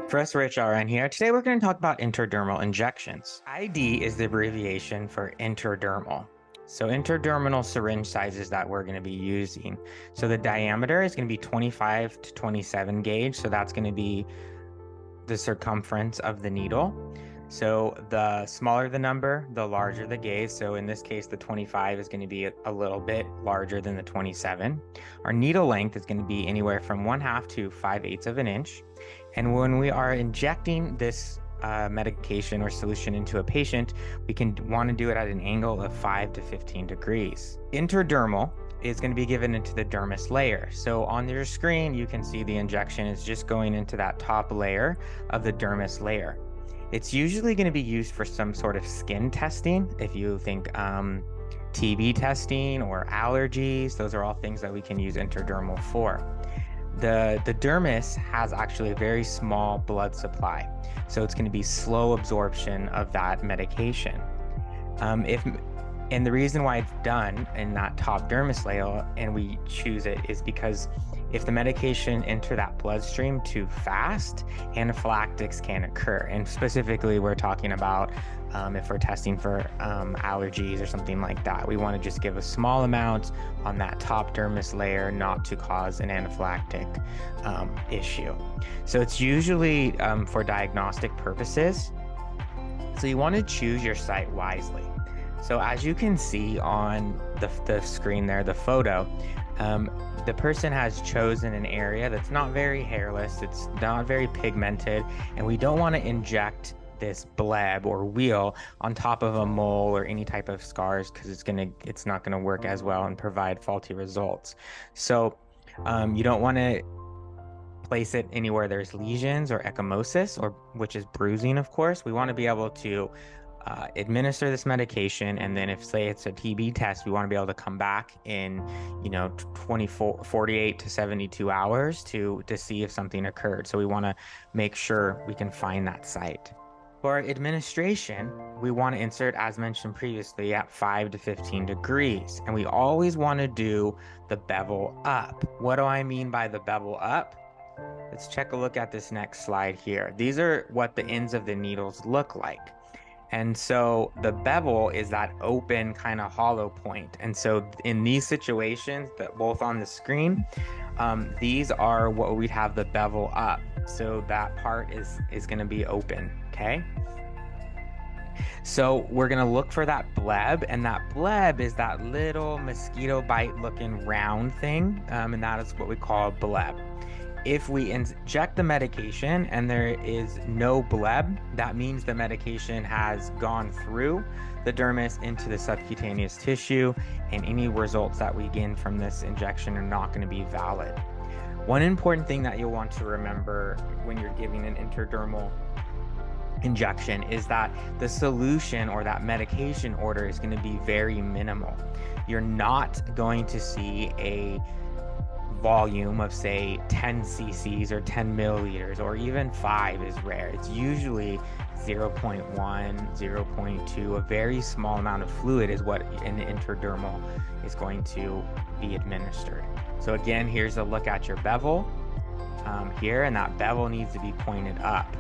Press Rich RN here. Today we're going to talk about intradermal injections. ID is the abbreviation for intradermal. So intradermal syringe sizes that we're going to be using. So the diameter is going to be 25 to 27 gauge. So that's going to be the circumference of the needle. So the smaller the number, the larger the gauge. So in this case, the 25 is going to be a little bit larger than the 27. Our needle length is going to be anywhere from 1/2 to 5/8 of an inch. And when we are injecting this medication or solution into a patient, we can want to do it at an angle of 5 to 15 degrees. Intradermal is going to be given into the dermis layer. So on your screen, you can see the injection is just going into that top layer of the dermis layer. It's usually going to be used for some sort of skin testing. If you think TB testing or allergies, those are all things that we can use intradermal for. The dermis has actually a very small blood supply, so it's going to be slow absorption of that medication. And the reason why it's done in that top dermis layer and we choose it is because if the medication enter that bloodstream too fast, anaphylactics can occur. And specifically, we're talking about if we're testing for allergies or something like that. We want to just give a small amount on that top dermis layer, not to cause an anaphylactic issue. So it's usually for diagnostic purposes. So you want to choose your site wisely. So as you can see on the screen there, the photo, the person has chosen an area that's not very hairless, it's not very pigmented, and we don't want to inject this bleb or wheal on top of a mole or any type of scars because it's not gonna work as well and provide faulty results. So you don't want to place it anywhere there's lesions or ecchymosis, or which is bruising, of course. We want to be able to administer this medication, and then if, say, it's a TB test, we want to be able to come back in 48 to 72 hours to see if something occurred. So we want to make sure we can find that site. For administration, we want to insert, as mentioned previously, at 5 to 15 degrees, and we always want to do the bevel up. What do I mean by the bevel up? Let's check a look at this next slide here. These are what the ends of the needles look like. And so the bevel is that open kind of hollow point. And so in these situations, that both on the screen, these are what we'd have the bevel up. So that part is going to be open, okay? So we're going to look for that bleb, and that bleb is that little mosquito bite looking round thing, and that is what we call a bleb. If we inject the medication and there is no bleb, that means the medication has gone through the dermis into the subcutaneous tissue, and any results that we gain from this injection are not going to be valid. One important thing that you'll want to remember when you're giving an intradermal injection is that the solution or that medication order is going to be very minimal. You're not going to see a volume of, say, 10 cc's or 10 milliliters, or even 5 is rare. It's usually 0.1, 0.2. A very small amount of fluid is what an intradermal is going to be administered. So again, here's a look at your bevel here, and that bevel needs to be pointed up.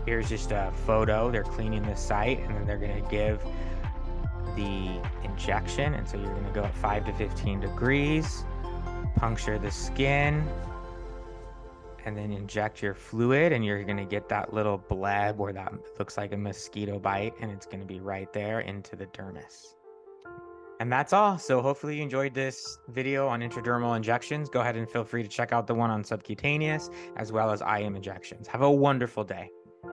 Here's just a photo. They're cleaning the site, and then they're going to give the injection, and so you're going to go at 5 to 15 degrees, puncture the skin, and then inject your fluid, and you're going to get that little bleb or that looks like a mosquito bite, and it's going to be right there into the dermis. And that's all. So hopefully you enjoyed this video on intradermal injections. Go ahead and feel free to check out the one on subcutaneous as well as IM injections. Have a wonderful day.